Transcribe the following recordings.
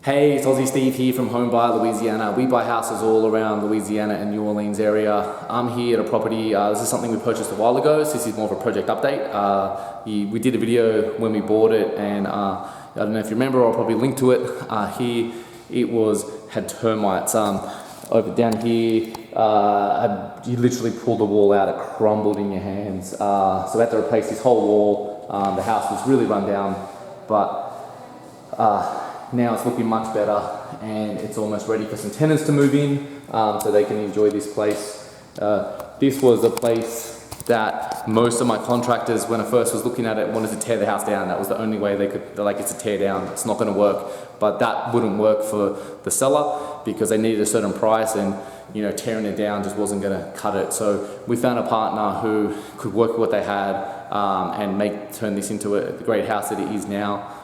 Hey, it's Aussie Steve here from Home Buyer Louisiana. We buy houses all around Louisiana and New Orleans area. I'm here at a property, this is something we purchased a while ago, so this is more of a project update. We did a video when we bought it, and I don't know if you remember, I'll probably link to it. Here it had termites. Over down here, you literally pulled the wall out, it crumbled in your hands. So we had to replace this whole wall. The house was really run down, but now it's looking much better, and it's almost ready for some tenants to move in, so they can enjoy this place. This was a place that most of my contractors, when I first was looking at it, wanted to tear the house down. That was the only way they could, they're like, it's a tear down, it's not going to work. But that wouldn't work for the seller because they needed a certain price, and tearing it down just wasn't going to cut it. So we found a partner who could work with what they had and turn this into a great house that it is now.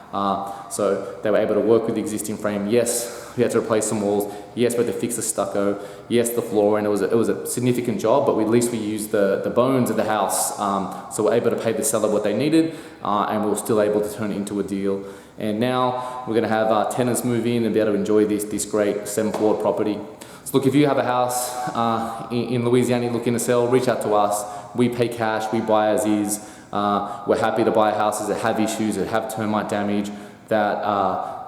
So they were able to work with the existing frame. Yes, we had to replace some walls. Yes, we had to fix the stucco. Yes, the floor, and it was a significant job, but at least we used the bones of the house. So we're able to pay the seller what they needed, and we were still able to turn it into a deal. And now we're going to have tenants move in and be able to enjoy this great 7-floor property. So look, if you have a house in Louisiana looking to sell, reach out to us. We pay cash, we buy as is. We're happy to buy houses that have issues, that have termite damage, that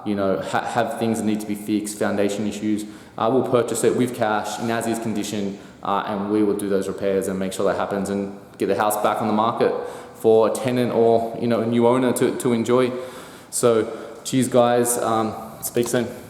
have things that need to be fixed, foundation issues. We'll purchase it with cash in as is condition, and we will do those repairs and make sure that happens and get the house back on the market for a tenant or a new owner to enjoy. So cheers guys, speak soon.